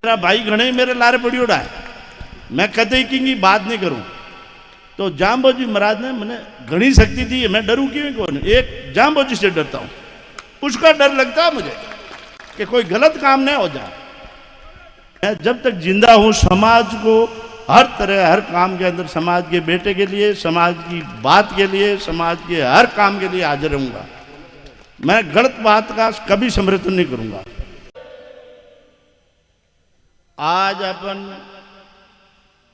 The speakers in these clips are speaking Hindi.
मेरा भाई घणे मेरे लारे पड़ी उड़ा है, मैं कदे की बात नहीं करूं। तो जाम्बोजी महाराज ने मैंने घनी शक्ति दी, मैं डरूं क्यों कौन? एक जाम्बोजी से डरता हूं, उसका डर लगता है मुझे कि कोई गलत काम नहीं हो जाए। मैं जब तक जिंदा हूं समाज को हर तरह हर काम के अंदर समाज के बेटे के लिए, समाज की बात के लिए, समाज के हर काम के लिए हाजिर रहूंगा। मैं गलत बात का कभी समर्थन नहीं करूंगा। आज अपन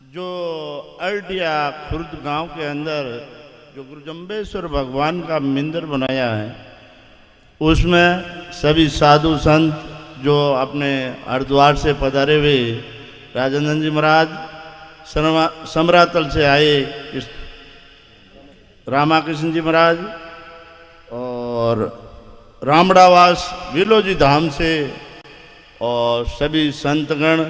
जो अरडिया खुर्द गांव के अंदर जो गुरु जम्बेश्वर भगवान का मंदिर बनाया है, उसमें सभी साधु संत जो अपने हरिद्वार से पधारे हुए राजेंद्र जी महाराज, समरातल से आए रामाकृष्ण जी महाराज और रामड़ावास विलोजी धाम से, और सभी संतगण,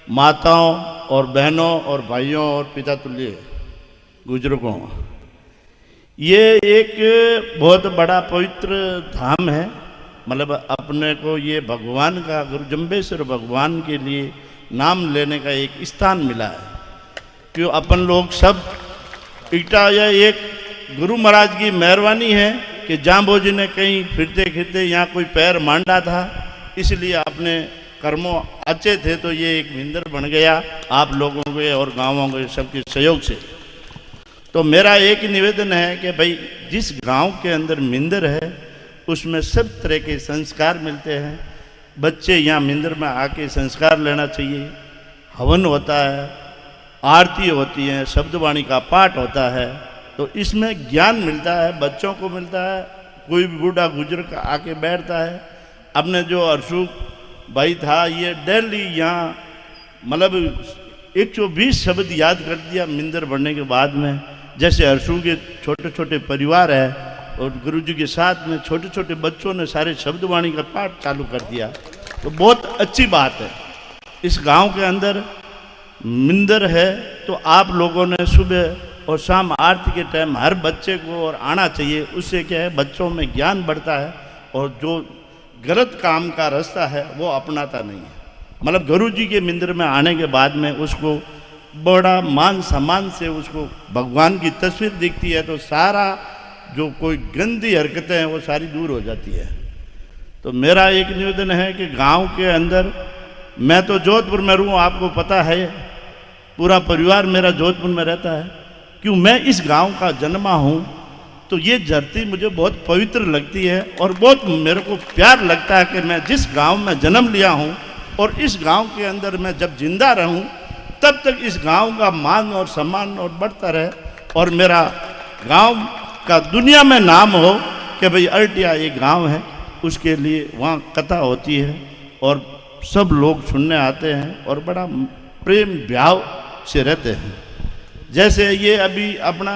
माताओं और बहनों और भाइयों और पिता तुल्य बुजुर्गों, ये एक बहुत बड़ा पवित्र धाम है। मतलब अपने को ये भगवान का, गुरु जम्बेश्वर भगवान के लिए नाम लेने का एक स्थान मिला है। क्यों अपन लोग सब इकट्ठा, यह एक गुरु महाराज की मेहरबानी है कि जाम्बोजी ने कहीं फिरते फिरते यहाँ कोई पैर मांडा था, इसलिए अपने कर्मों अच्छे थे तो ये एक मंदिर बन गया आप लोगों के और गांवों के सबके सहयोग से। तो मेरा एक निवेदन है कि भाई जिस गांव के अंदर मंदिर है उसमें सब तरह के संस्कार मिलते हैं। बच्चे यहाँ मंदिर में आके संस्कार लेना चाहिए। हवन होता है, आरती होती है, शब्दवाणी का पाठ होता है, तो इसमें ज्ञान मिलता है, बच्चों को मिलता है। कोई भी बूढ़ा बुजुर्ग आके बैठता है। अपने जो अर्शुक भाई था, ये डेली यहाँ मतलब 120 शब्द याद कर दिया मंदिर बनने के बाद में। जैसे अर्शु के छोटे छोटे परिवार है और गुरुजी के साथ में छोटे छोटे बच्चों ने सारे शब्दवाणी का पाठ चालू कर दिया, तो बहुत अच्छी बात है। इस गांव के अंदर मंदिर है तो आप लोगों ने सुबह और शाम आरती के टाइम हर बच्चे को और आना चाहिए। उससे क्या है, बच्चों में ज्ञान बढ़ता है और जो गलत काम का रास्ता है वो अपनाता नहीं है। मतलब गुरुजी के मंदिर में आने के बाद में उसको बड़ा मान सम्मान से उसको भगवान की तस्वीर दिखती है, तो सारा जो कोई गंदी हरकतें हैं वो सारी दूर हो जाती है। तो मेरा एक निवेदन है कि गांव के अंदर, मैं तो जोधपुर में रहूँ, आपको पता है पूरा परिवार मेरा जोधपुर में रहता है। क्यों, मैं इस गांव का जन्मा हूँ, तो ये धरती मुझे बहुत पवित्र लगती है और बहुत मेरे को प्यार लगता है कि मैं जिस गांव में जन्म लिया हूँ और इस गांव के अंदर मैं जब जिंदा रहूँ तब तक इस गांव का मान और सम्मान और बढ़ता रहे और मेरा गांव का दुनिया में नाम हो कि भाई अरडिया एक गांव है। उसके लिए वहाँ कथा होती है और सब लोग सुनने आते हैं और बड़ा प्रेम भाव से रहते हैं। जैसे ये अभी अपना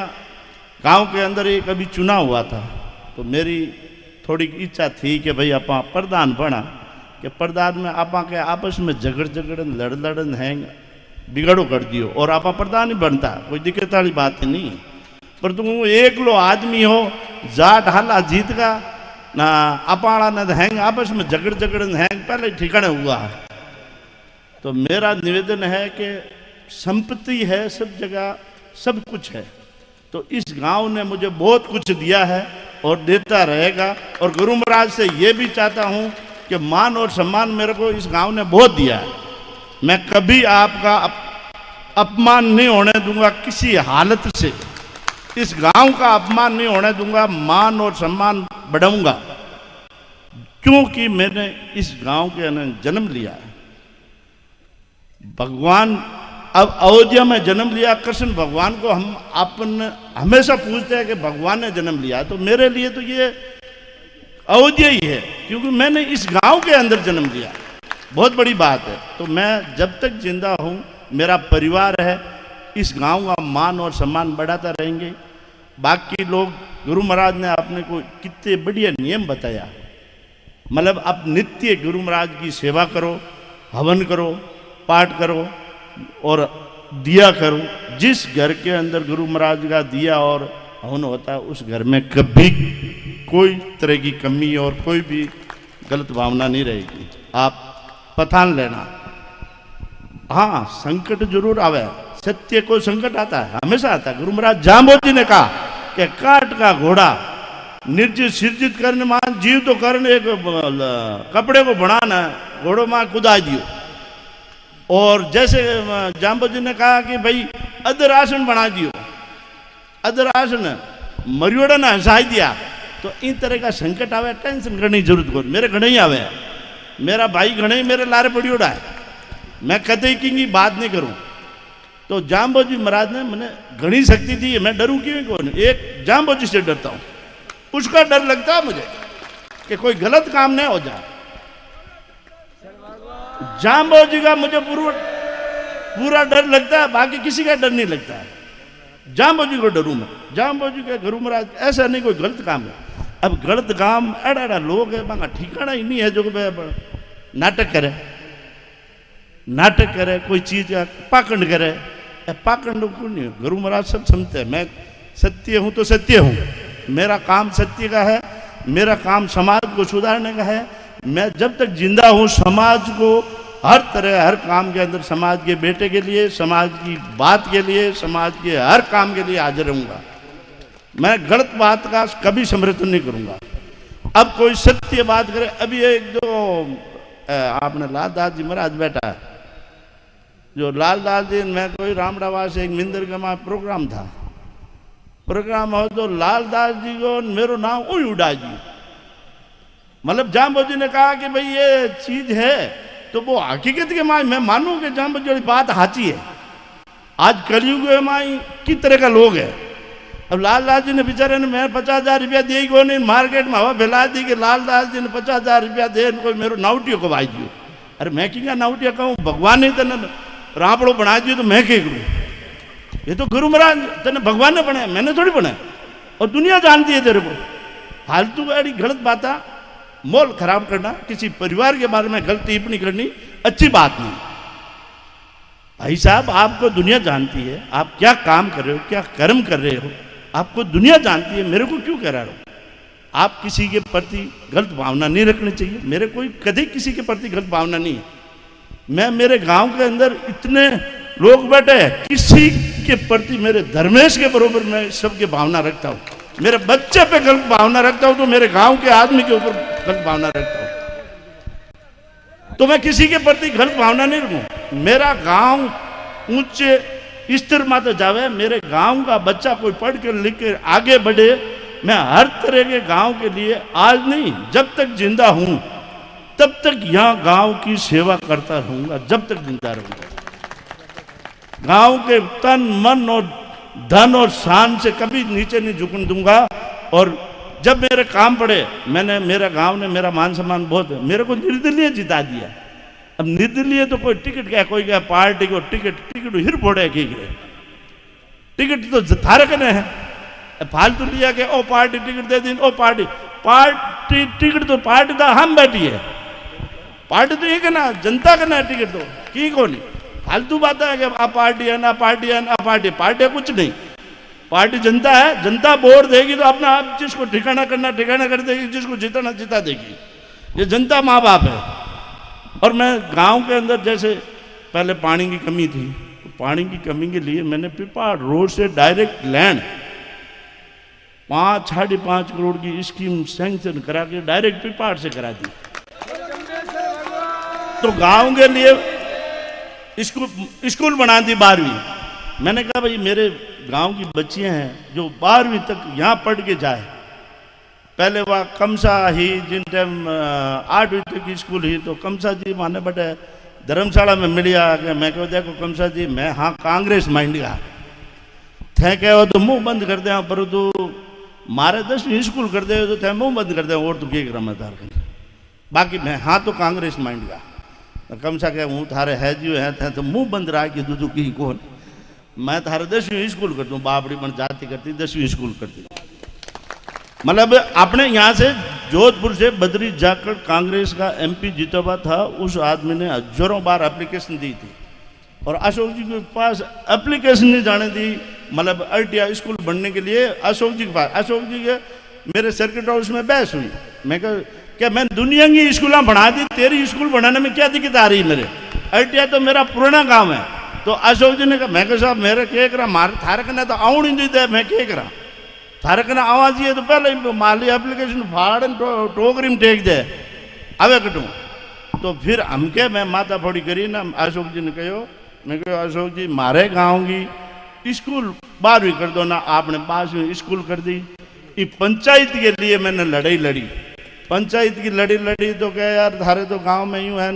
गांव के अंदर एक अभी चुनाव हुआ था, तो मेरी थोड़ी इच्छा थी कि भाई अपा प्रधान बना, कि प्रधान में आपा के आपस में झगड़न लड़न है बिगड़ो कर दियो और आपा प्रधान ही बनता, कोई दिक्कत वाली बात नहीं। पर तुम एक लो आदमी हो, जाट हाला जीत का ना अपाड़ा न हैंग आपस में झगड़न हैंग पहले ठिकाने हुआ है। तो मेरा निवेदन है कि संपत्ति है सब जगह, सब कुछ है, तो इस गांव ने मुझे बहुत कुछ दिया है और देता रहेगा। और गुरु महाराज से ये भी चाहता हूँ कि मान और सम्मान मेरे को इस गांव ने बहुत दिया है। मैं कभी आपका अपमान नहीं होने दूंगा किसी हालत से। इस गांव का अपमान नहीं होने दूंगा, मान और सम्मान बढ़ाऊंगा, क्योंकि मैंने इस गांव के अंदर जन्म लिया है। भगवान अब अयोध्या में जन्म लिया, कृष्ण भगवान को हम अपन हमेशा पूछते हैं कि भगवान ने जन्म लिया, तो मेरे लिए तो ये अयोध्या ही है, क्योंकि मैंने इस गांव के अंदर जन्म लिया। बहुत बड़ी बात है। तो मैं जब तक जिंदा हूँ, मेरा परिवार है, इस गांव का मान और सम्मान बढ़ाता रहेंगे। बाकी लोग, गुरु महाराज ने अपने को कितने बढ़िया नियम बताया। मतलब आप नित्य गुरु महाराज की सेवा करो, हवन करो, पाठ करो और दिया करो। जिस घर के अंदर गुरु महाराज का दिया और हवन होता है, उस घर में कभी कोई तरह की कमी और कोई भी गलत भावना नहीं रहेगी। आप पठान लेना। हाँ संकट जरूर आवे, सत्य को संकट आता है, हमेशा आता है। गुरु महाराज जाम्बोजी ने कहा कि काट का घोड़ा निर्जित सिर्जित करने मान जीव तो करने, एक कपड़े को बनाना घोड़ो मां कुदा दियो। और जैसे जाम्बोजी ने कहा कि भाई अदर आसन बना दियो, अदर आसन मरियोड़ा ने हंसाई दिया। तो इन तरह का संकट आवे टेंशन करने की जरूरत को, मेरे घणे ही आवे, मेरा भाई घणे ही मेरे लारे पड़ियोड़ा है, मैं कतई की बात नहीं करूं। तो जाम्बोजी महाराज ने मैंने घनी शक्ति दी, मैं डरूं क्यों कौन, एक जाम्बोजी से डरता हूं, उसका डर लगता है मुझे कि कोई गलत काम नहीं हो जाए। जाम्बोजी का मुझे पूरा डर लगता है, बाकी किसी का डर नहीं लगता है। जाम्बोजी को डरूं मैं, जाम्बोजी के गुरु महाराज ऐसा नहीं कोई गलत काम है। अब गलत काम अड़ा लोग है, बांगा ठिकाना ही नहीं है जो नाटक करे, नाटक करे, कोई चीज का पाखंड करे, पाखंड को नहीं। गुरु महाराज सब समझते हैं, मैं सत्य हूं तो सत्य हूं, मेरा काम सत्य का है, मेरा काम समाज को सुधारने का है। मैं जब तक जिंदा हूं समाज को हर तरह हर काम के अंदर समाज के बेटे के लिए, समाज की बात के लिए, समाज के हर काम के लिए हाजिर रहूंगा। मैं गलत बात का कभी समर्थन नहीं करूंगा। अब कोई सत्य बात करे, अभी एक जो आपने लालदास जी महाराज बैठा है, जो लालदास जी मैं कोई रामड़ावास एक मिंदर का प्रोग्राम था, प्रोग्राम हो तो लालदास जी को मेरो नाम उई उड़ा जी, मतलब जाम्बोजी ने कहा कि भाई ये चीज है तो वो हकीकत के माई मैं मानूं कि जाम्बोजी वाली बात हाची है। आज कलयुग में माई किस तरह का लोग है। अब लालदास जी ने बेचारे ने मैं 50,000 रुपया दिए को नहीं, मार्केट में हवा फैला दी कि लालदास जी ने 50,000 रुपया दे, कोई मेरो नाउटियो को भाई दियो। अरे मैं क्या नाउटिया कहूँ, भगवान ने तेने रापड़ो बना दियो तो मैं क्या करूँ, ये तो गुरु महाराज तेने भगवान ने बनाया, मैंने थोड़ी बनाया, और दुनिया जानती है तेरे को। फालतू गाड़ी गलत बात मोल खराब करना, किसी परिवार के बारे में गलत टिप्पणी करनी अच्छी बात नहीं। भाई साहब आपको दुनिया जानती है, आप क्या काम कर रहे हो, क्या कर्म कर रहे हो, आपको दुनिया जानती है, मेरे को क्यों कह रहा हो। आप किसी के प्रति गलत भावना नहीं रखनी चाहिए, मेरे कोई कभी किसी के प्रति गलत भावना नहीं है। मैं मेरे गांव के अंदर इतने लोग बैठे हैं, किसी के प्रति मेरे धर्मेश के बरोबर मैं सबके भावना रखता हूँ। मेरे बच्चे पे गलत भावना रखता हूं तो मेरे गांव के आदमी के ऊपर गलत भावना रखता हूं। तो मैं किसी के प्रति गलत भावना नहीं रखूं। मेरा गांव ऊंचे स्तर माते जावे, मेरे गांव का बच्चा कोई पढ़ कर लिख कर आगे बढ़े, मैं हर तरह के गांव के लिए आज नहीं जब तक जिंदा हूं तब तक यहां गांव की सेवा करता रहूंगा, जब तक जिंदा रहूंगा। गांव के तन मन और धन और शान से कभी नीचे नहीं झुकने दूंगा। और जब मेरे काम पड़े, मैंने मेरा गांव ने मेरा मान सम्मान बहुत, मेरे को निर्दलीय जिता दिया। अब निर्दलीय तो कोई टिकट क्या, कोई क्या पार्टी को टिकट हिर फोड़े की टिकट तो थारे कने है, फालतू लिया के ओ पार्टी टिकट दे दी, ओ पार्टी टिकट तो पार्टी था हम बैठी है, पार्टी तो ये ना जनता का ना टिकट तो की को नहीं। फालतू बात है कि आप पार्टी है ना पार्टी है ना पार्टी, पार्टी है कुछ नहीं, पार्टी जनता है। जनता वोट देगी तो अपना आप जिसको ठिकाना करना ठिकाना कर देगी, जिसको जिताना जिता देगी। ये जनता माँ बाप है। और मैं गांव के अंदर जैसे पहले पानी की कमी थी, तो पानी की कमी के लिए मैंने पिपाड़ रोड से डायरेक्ट लैंड 5-5.5 करोड़ की स्कीम सैंक्शन करा के डायरेक्ट पिपाड़ से करा दी। तो गांव के लिए स्कूल बना दी 12वीं। मैंने कहा भाई मेरे गांव की बच्चियां हैं जो 12वीं तक यहाँ पढ़ के जाए। पहले वह कमसा ही जिन टाइम 8वीं तक की स्कूल ही, तो कमसा जी माने बटे धर्मशाला में मिलिया कि मैं कहो देखो कमसा जी मैं हाँ कांग्रेस माइंड का थे कहो तो मुंह बंद कर दे, पर तो मारे 10वीं स्कूल कर दे तो थे मुंह बंद कर दे, और तो क्या रमदार कर, बाकी मैं हाँ तो कांग्रेस माइंड का। कम सा क्या हूँ थारे है जी है थे तो मुंह बंद रहा कि दूधू की कौन, मैं थारे 10वीं स्कूल कर दूँ, बापड़ी बन जाती करती 10वीं स्कूल करती। मतलब आपने यहाँ से जोधपुर से बद्री जाकर कांग्रेस का MP जीता हुआ था, उस आदमी ने हजारों बार एप्लीकेशन दी थी और अशोक जी के पास एप्लीकेशन नहीं जाने दी। मतलब ITI स्कूल बनने के लिए अशोक जी के पास, अशोक जी के मेरे सर्किट हाउस में बहस हुई। मैं क्या मैं दुनिया की स्कूल बना दी, तेरी स्कूल बनाने में क्या दिक्कत आ रही है मेरे। अटिया तो मेरा पुराना गांव है। तो अशोक जी ने कहा, मैं कहा साहब मेरे के करा मारे थारे कने तो आउण ही नहीं दे, मैं के करा थारे कने आवाज है तो पहले माली एप्लीकेशन फाड़न टोकरी में टेक दे आवे कटू। तो फिर हमके मैं माता फोड़ी करी ना अशोक जी ने कहो, मैं कहो अशोक जी मारे गाँव की स्कूल 12वीं कर दो ना, आपने 5वीं स्कूल कर दी। ये पंचायत के लिए मैंने लड़ाई लड़ी, पंचायत की लड़ी तो क्या यार थारे तो गांव में यूँ है,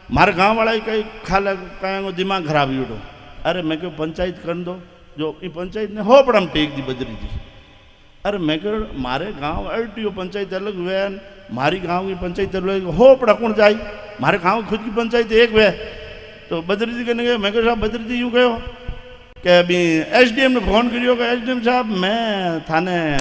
मारे गांव वाला ही कहीं खाला कहेंगे दिमाग खराब ही उठो। अरे मैं क्यों पंचायत कर दो, जो ये पंचायत ने हो पड़ा टेक दी बदरी जी। अरे मैं क्यों मारे गांव अल्टियो पंचायत अलग हुए, मारी गांव की पंचायत अलग हो पड़ा कौन जाए, मारे गांव खुद की पंचायत एक हुए। तो बद्री जी कहने गए, मैं कहो साहब बद्री जी यूँ कहो कि अभी SDM ने फोन करियो कि SDM साहब मैं थाने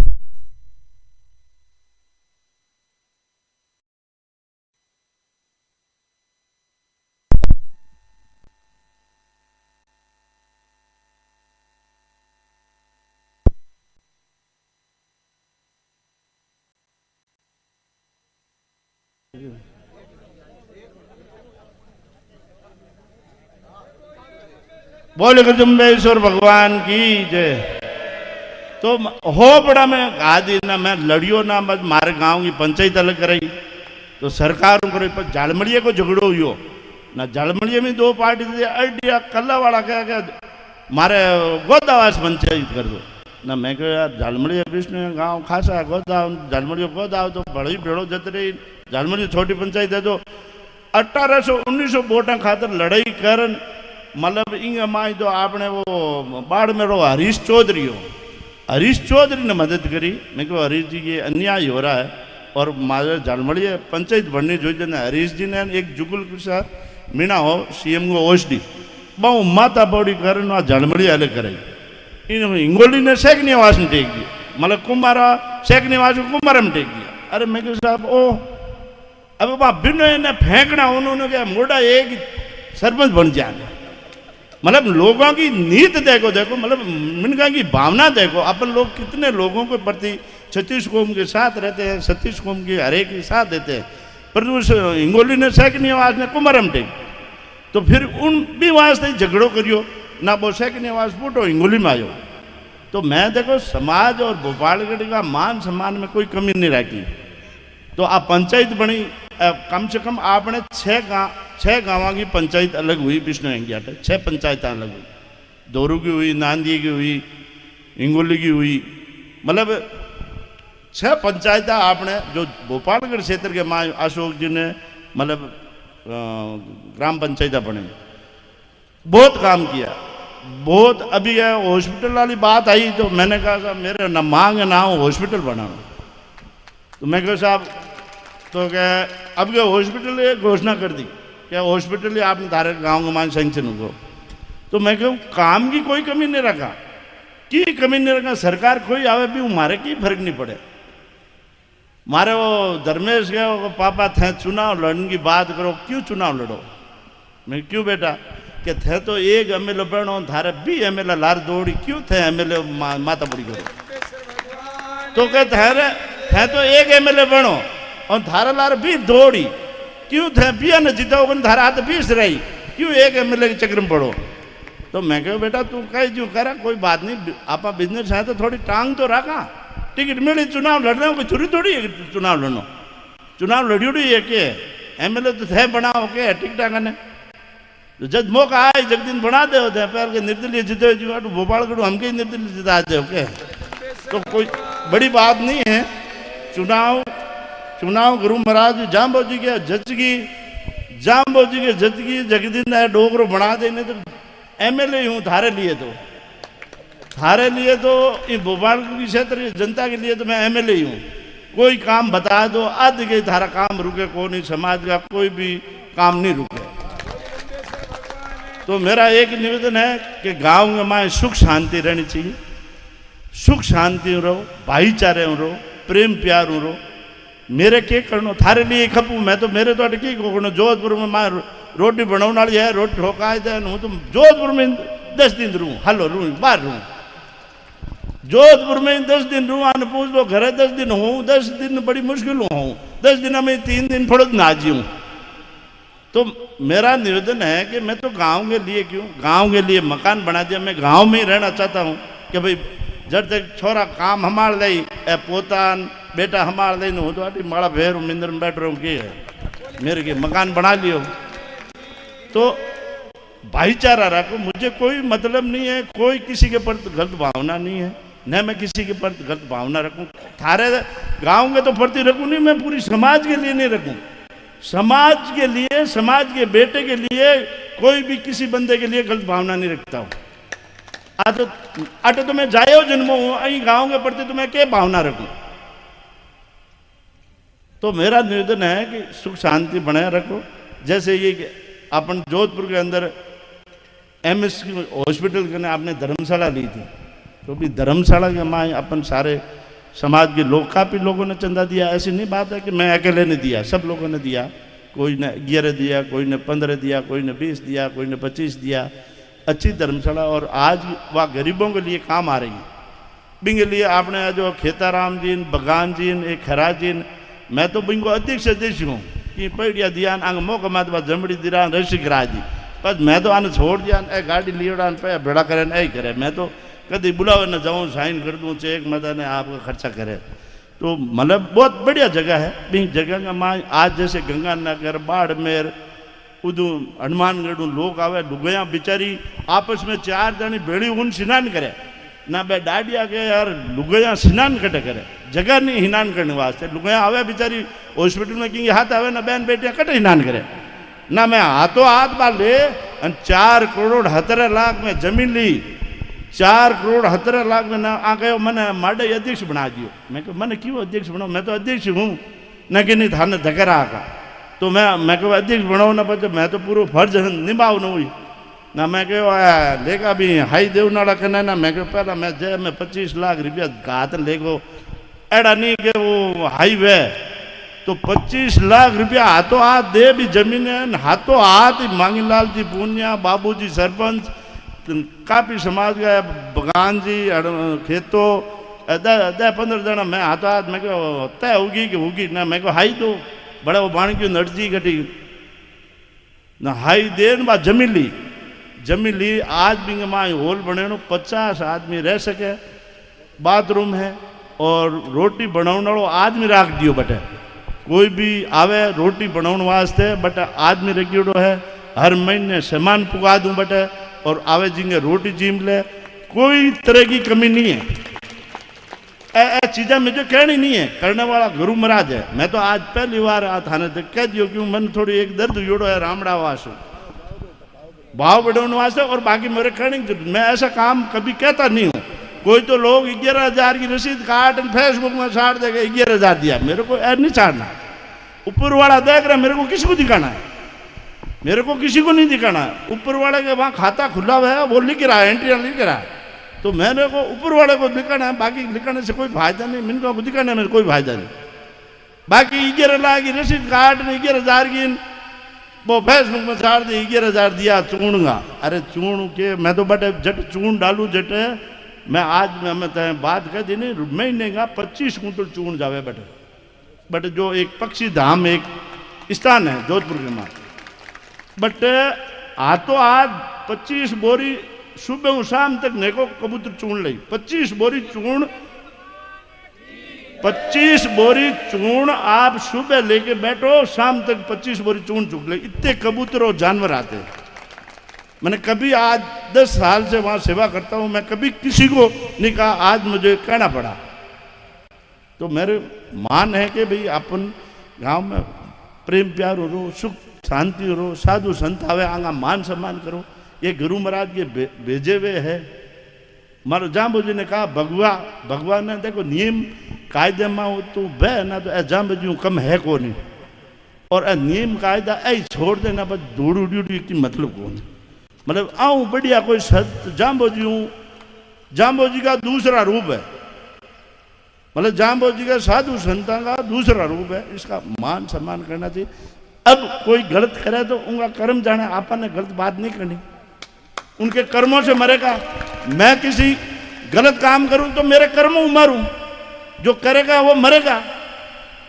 बोले जम्बेश्वर भगवान की जय। तो हो पड़ा मैं आदि ना मैं लड़ियो ना बस मारे गांव की पंचायत अलग कराई तो सरकार करे, पर झालमड़िया को झगड़ो हुई ना, झालमड़िया में 2 पार्टी थे, अड्डिया कल्ला वाला क्या मारे गोदावास पंचायत कर दो ना। मैं कह यार झालमड़िया विष्णु गाँव खासा गोदाव, झालमड़िया गोदाव तो बड़ी भेड़ो जत रही, झालमड़िया छोटी पंचायत है। तो 1800-1900 वोटा खातर लड़ाई कर, मतलब इंग माई तो आपने वो बाढ़ में रो हरीश चौधरी हो, हरीश चौधरी ने मदद करी। मैं कहूँ हरीश जी ये अन्याय हो रहा है और मारे झालमड़िया पंचायत बननी चाहिए ना। हरीश जी ने एक जुगुल के साथ मीणा हो CM को OSD बहु माता बौड़ी कर झालमड़िया अलग कराई। इन हिंगोली ने शेख निवास में टेक दिया, मतलब कुमारा शेख निवास को कुमारा में टेक दिया। अरे मैं कहूँ साहब ओ अब वहाँ बिनो ने फेंकना, उन्होंने क्या मोटा एक सरपंच बन जाना, मतलब लोगों की नीत देखो मतलब मिनका की भावना देखो। अपन लोग कितने लोगों के प्रति 36 कौम के साथ रहते हैं, 36 कौम के हर एक के साथ देते हैं, पर उस हिंगोली ने शेख निवास ने कुमारम टेक, तो फिर उन भी वास्ते झगड़ो करियो ना, वो शेख निवास फूटो हिंगोली में आयो। तो मैं देखो समाज और भोपालगढ़ का मान सम्मान में कोई कमी नहीं रखी। तो आप पंचायत बनी, कम से कम आपने 6 गाँव की पंचायत अलग हुई, विष्णु एंगियाट 6 पंचायत अलग हुई, दोरू की हुई, नांदी की हुई, हिंगोली की हुई, मतलब 6 पंचायत आपने जो भोपालगढ़ क्षेत्र के माँ अशोक जी ने मतलब ग्राम पंचायत बने, बहुत काम किया, बहुत। अभी है हॉस्पिटल वाली बात आई तो मैंने कहा साहब मेरे न मांग ना हो हॉस्पिटल बनाना, तो मैं कहा साहब तो क्या अब क्या हॉस्पिटल घोषणा कर दी, क्या हॉस्पिटल आपने तारे गांव के मान सेंक्शन हो। तो मैं कहूँ काम की कोई कमी नहीं रखा, की कमी नहीं रखा, सरकार कोई आवे भी हमारे की फर्क नहीं पड़े। मारे वो धर्मेश गया वो पापा थे चुनाव लड़ने की बात करो, क्यों चुनाव लड़ो। मैं क्यों बेटा कि थे तो एक MLA बनो, थारे भी MLA लार दौड़ी, क्यों थे MLA माता बड़ी करो। तो कह थे तो एक MLA बनो और थारा लार भी दौड़ी, क्यों थे बिया न जीता थारा हाथ 20 रही, क्यों एक MLA के चक्कर में पड़ो। तो मैं कहो बेटा तू कह जो करा कोई बात नहीं, आपा बिजनेस है तो थोड़ी टांग तो रखा, टिकट मिली चुनाव लड़ना कोई चोरी थोड़ी है चुनाव लड़ना, चुनाव लड़ी उड़ी है के MLA तो थे बनाओ के टिकटा करने, तो जब मौका आए जगदीन बना दे होते पैर के निर्दलीय जीते जो भोपालगढ़ हमके निर्दलीय जिता दे ओके, तो कोई बड़ी बात नहीं है। चुनाव गुरु महाराज जाम्बो जी के जचगी जगदीन डोगरो बना देने तो MLA हूँ थारे लिए तो ये भोपालगढ़ की क्षेत्र की जनता के लिए तो मैं MLA हूँ। कोई काम बता दो आधे के थारा काम रुके, को नहीं समाज का कोई भी काम नहीं रुके। तो मेरा एक निवेदन है कि गांव में माए सुख शांति रहनी चाहिए, सुख शांति रहो, भाईचारे रहो, प्रेम प्यार रहो। मेरे के करनो थारे लिए खपू, मैं तो मेरे तो अटकी को जोधपुर में मां रोटी बनाने वाली है, रोटी ठोकाए थे हूँ तो जोधपुर में 10 दिन रहूँ, हलो रहूँ बाहर रहूँ, जोधपुर में 10 दिन रहूँ, आने पूछ लो घर 10 दिन हूँ, 10 दिन बड़ी मुश्किल हूँ, 10 दिन में 3 दिन फड़ोद ना जी हूँ। तो मेरा निवेदन है कि मैं तो गांव के लिए क्यों, गांव के लिए मकान बना दिया, मैं गांव में ही रहना चाहता हूँ कि भाई जब तक छोरा काम हमार ले ए पोतान बेटा हमार ले हूँ तो आटी माड़ा भेर मिंदर में बैठ रहा हूँ कि मेरे के मकान बना लियो। तो भाईचारा रखो, मुझे कोई मतलब नहीं है, कोई किसी के प्रति गलत भावना नहीं है, न मैं किसी के प्रति गलत भावना रखूं। थारे गांव के तो प्रति रखूं नहीं, मैं पूरी समाज के लिए नहीं रखूं। समाज के लिए, समाज के बेटे के लिए कोई भी किसी बंदे के लिए गलत भावना नहीं रखता हूं। आटे तो मैं जायो जन्मो हूं, अही गांव के प्रति तो मैं क्या भावना रखूं। तो मेरा निवेदन है कि सुख शांति बनाए रखो। जैसे ये अपन जोधपुर के अंदर एमएस हॉस्पिटल के आपने धर्मशाला ली थी, तो भी धर्मशाला के माँ अपन सारे समाज के लोग, काफ़ी लोगों ने चंदा दिया। ऐसी नहीं बात है कि मैं अकेले ने दिया, सब लोगों ने दिया। कोई ने 11 दिया, कोई ने 15 दिया, कोई ने 20 दिया, कोई ने 25 दिया। अच्छी धर्मशाला और आज वह गरीबों के लिए काम आ रही है। बिंगे लिए आपने जो खेताराम जी, बगान जी, एक खरा जी, मैं तो बिंगो अध्यक्ष हूँ कि पैड़िया दिया आंग मोक मात जमड़ी दिरा रसिक राजी, बस मैं तो आने छोड़ दिया, ए गाड़ी लियोड़ा पे भेड़ा करे ऐ करे। मैं तो कभी बुलावे न जाऊँ, साइन कर दूँ चेक मत ने आपका खर्चा करे। तो मतलब बहुत बढ़िया जगह है। भी जगह का माँ आज जैसे गंगानगर, बाड़मेर, उदू हनुमानगढ़ लोग आवे, लुगया बेचारी आपस में 4 जनी भेड़ी उन स्नान करे ना, बे डाडिया के यार लुगया स्नान कटे करे, जगह नहीं हिनान करने वास्ते। लुगया आवे बेचारी हॉस्पिटल में कि हाथ आवे ना, बहन बेटिया कटे हिनान करे ना। मैं हाथों हाथ बाल ले 4 करोड़ 17 लाख में जमीन ली, 4 करोड़ 17 लाख में ना आ गए मैंने माडे अध्यक्ष बना दियो। मैं कहो मैंने क्यों अध्यक्ष बनाओ, मैं तो अध्यक्ष हूँ न कि नहीं थाने धकरा का। तो मैं कहो अध्यक्ष बनाओ ना, बच्चे मैं तो पूरा फर्ज निभाव न हुई ना। मैं कहो लेगा भी हाई देव नाड़ा करना ना। मैं कहो पहला मैं जय मैं 25 लाख रुपया घात लेगो, एड़ा नहीं कि वो हाईवे तो 25 लाख रुपया हाथों हाथ दे भी जमीन है, हाथों हाथ ही मांगीलाल जी पूनिया, बाबूजी सरपंच, काफ़ी समाज का बगान जी, खेतों 10-15 जना मैं हाथों हाथ। मैं कहो तय होगी कि होगी ना। मैं कहो हाई दो बड़ा वो बाण क्यों नटजी घटी ना, हाई दे बा जमीन ली, जमीन ली। आज भी माँ होल बने 50 आदमी रह सके, बाथरूम है और रोटी बनाने वालों आदमी राख दियो बटे। कोई भी आवे रोटी बनाने वास्ते बट आदमी रखियो है, हर महीने सामान पुगा दूं बटे और आवे जिंगे रोटी जीम ले, कोई तरह की कमी नहीं है। ए चीज़ें मुझे कहनी नहीं है, करने वाला गुरु महाराज है। मैं तो आज पहली बार थाने तक कह दियो क्यों मन थोड़ी एक दर्द जोड़ो है रामड़ा वास भाव बढ़ाने वास्ते, और बाकी मेरे कहने की मैं ऐसा काम कभी कहता नहीं हूँ। कोई तो लोग 11,000 की रसीद काट फेसबुक में छाड़ देगा 11,000 दिया, मेरे को ऐड नहीं छाड़ना। ऊपर वाला देख रहा, मेरे को किसी को दिखाना है, मेरे को किसी को नहीं दिखाना है। ऊपर वाले के वहाँ खाता खुला हुआ है, वो लिख रहा है, एंट्री लिख रहा है, तो मैंने को ऊपर वाले को लिखाना है। बाकी लिखाने से कोई फायदा नहीं, मिनका को दिखाने में कोई फायदा नहीं। बाकी 11 लाख की रसीद काट 11,000 की वो फेसबुक में छाड़ दी, 11,000 दिया चूणूंगा। अरे चूण के मैं तो बटे जट चूण डालू जट मैं आज मैं बात कह दी नहीं, महीने का 25 कुंटल चूण जावे बटे। बट जो एक पक्षी धाम एक स्थान है जोधपुर के मां, बट हाथों हाथ 25 बोरी सुबह शाम तक नेको कबूतर चूण ली। 25 बोरी चूण, 25 बोरी चूण आप सुबह लेके बैठो, शाम तक 25 बोरी चूण चुक ले। इतने कबूतर और जानवर आते हैं। मैंने कभी आज 10 साल से वहां सेवा करता हूं, मैं कभी किसी को नहीं कहा आज मुझे कहना पड़ा। तो मेरे मान है कि भाई अपन गांव में प्रेम प्यार हो रो, सुख शांति हो रो, साधु संत आवे आंगा मान सम्मान करो। ये गुरु महाराज के भेजे हुए है। मारो जाम्बू जी ने कहा भगवान ने देखो नियम कायदे में हो तो बह ना, तो जाम्बू जी कम है को नहीं, और नियम कायदा ऐ छोड़ देना बस दौड़ उड़ी की मतलब कौन। मतलब आऊँ बढ़िया कोई सत जाम्बू जी हूँ, जाम्बू जी का दूसरा रूप है, मतलब जाम्बू जी का साधु संतां का दूसरा रूप है। इसका मान सम्मान करना चाहिए। अब कोई गलत करे तो उनका कर्म जाने, आपा ने गलत बात नहीं करनी, उनके कर्मों से मरेगा। मैं किसी गलत काम करूं तो मेरे कर्मों मरूं, जो करेगा वो मरेगा।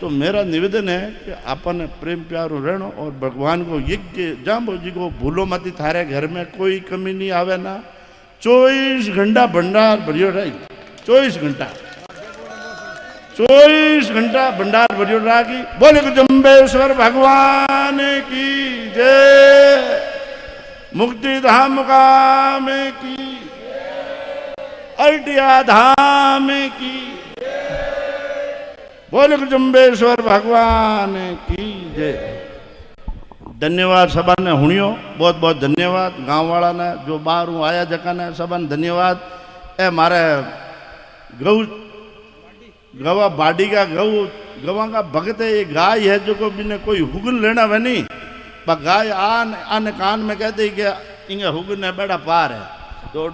तो मेरा निवेदन है कि अपन प्रेम प्यार रहना और भगवान को यज्ञ जाम्बो जी को भूलो मती, थारे घर में कोई कमी नहीं आवे ना। 24 घंटा भंडार भरियो रही, 24 घंटा 24 घंटा भंडार भरियो रागी। बोले जम्बेश्वर भगवान की जय, मुक्ति धाम मुकाम की, अल्टिया धाम की, बोले जम्बेश्वर भगवान की जय। धन्यवाद सभा ने हुणियो, बहुत बहुत धन्यवाद। गांव वाला ने जो बाहर हूँ आया जका ने सभा ने धन्यवाद। ए मारे गौ गवा बाड़ी का गवा का भगत है, ये गाय है जो को बिना कोई हुगन लेना वे नहीं, पर गाय आने कान में कहते कि इंगे हुगन है बेड़ा पार है तो